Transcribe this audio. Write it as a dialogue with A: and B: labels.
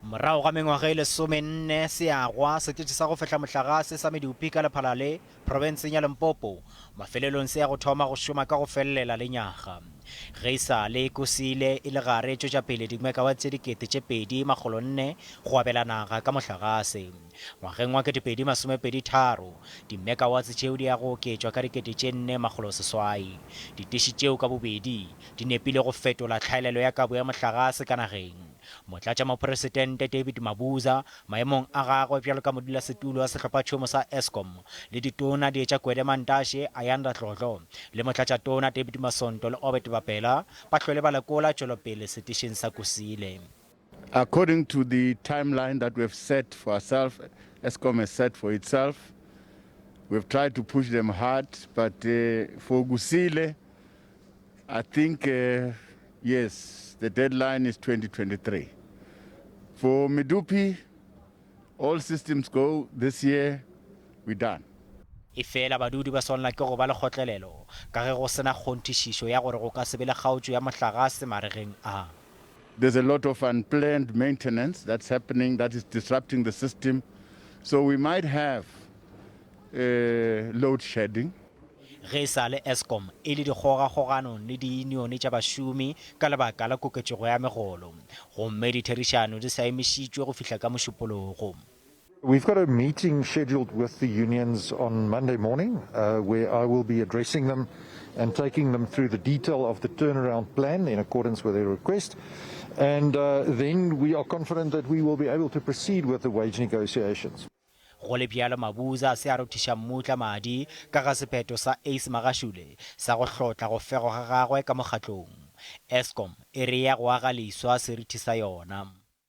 A: Morago ga mengwaga e le 14 Seagwa sekete sa go fetla motlakase sa Medupi ka Lephalale provinseng ya Limpopo mafelelong se ya go thoma go šoma ka go fellela le nyaga ge isale Kusile e le gare tšwetša pele dimekawate tše 2,400 go abela naga ka motlakase ngwageng wa 2023 dimekawate tšeo di ya go oketšwa ka 4,000 ditiši tšeo ka bobedi di nepile go fetola tlhaelelo ya kabo ya motlakase ka nageng motlatša mopresidente David Mabuza maemong a gagwe bjalo ka modulasetulo wa sehlophatšhomo sa Eskom le ditona di etša Gwede Mantashe Ayanda Tlotlo le motlatša tona David Masonto le Obed Bapela ba hlwele ba lekola tšwelopele setišeng sa Kusile.
B: According to the timeline that we've set for ourselves, Eskom has set for itself, we've tried to push them hard, but for Kusile, I think, yes, the deadline is 2023. For Medupi, all systems go. This year, we're done.
A: Efela badudi ba swanela ke go ba le kgotlelelo ka ge go sena kgonthišišo ya gore go ka se be le kgaotšo ya mohlagase maregeng a.
B: There's a lot of unplanned maintenance that's happening that is disrupting the system. So we might have load shedding.
A: Ge sale Eskom e le dikgogakgogano le diunione tša bašomi ka lebaka la koketšego ya megolo gomme ditherišano di sa emišitšwe go fihla ka mošupologo.
C: We've got a meeting scheduled with the unions on Monday morning where I will be addressing them and taking them through the detail of the turnaround plan in accordance with their request. And then we are confident that we will be able to proceed with the wage negotiations.
A: Go le bjalo Mabuza se a rothiša mmutla madi ka ga sephetho sa Ace Magashule sa go hlotla go fego ga gagwe ka mokgatlong. Eskom e re ya go aga leiswa serithi sa yona.